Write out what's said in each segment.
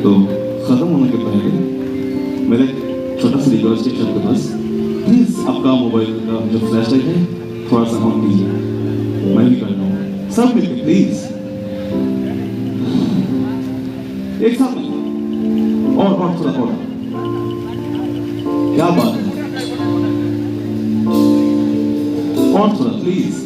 तो खत्म होने के पहले मेरा छोटा सा रिक्वेस्ट है सबके पास, प्लीज आपका मोबाइल का जो फ्लैश लाइट है थोड़ा सा ऑन कीजिए, मैं भी कर रहा हूँ, सब मिलकर प्लीज, एक साथ और थोड़ा और, क्या बात है, और थोड़ा please.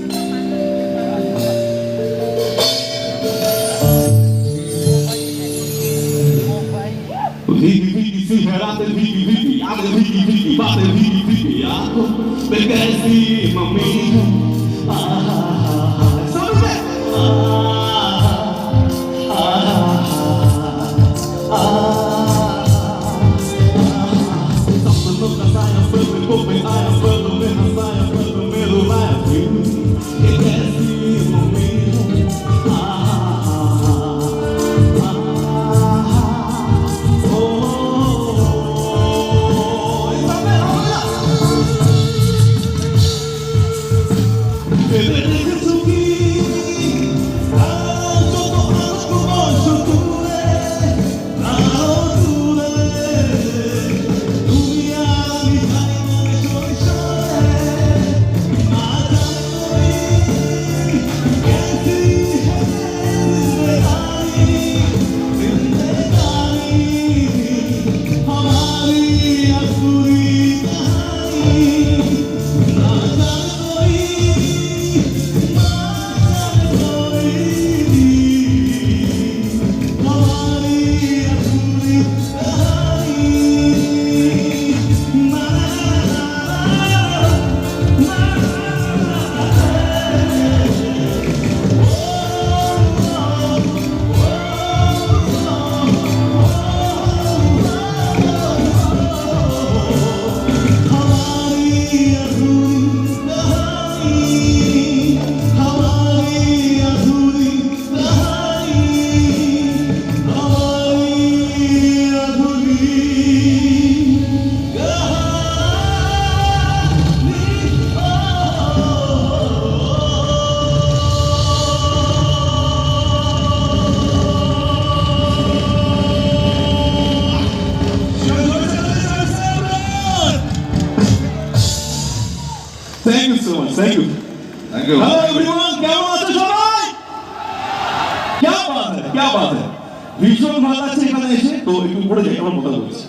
Vivi, abre Vivi, bate Vivi, perché sì, mamma thank you so much, thank you. Thank you. Hello everyone, কেমন আছো সবাই? क्या बात है, क्या बात है। ভীষণ ভালো লাগছে এখানে এসে। তো একটু উপরে যাই, আমার কথা বলছি।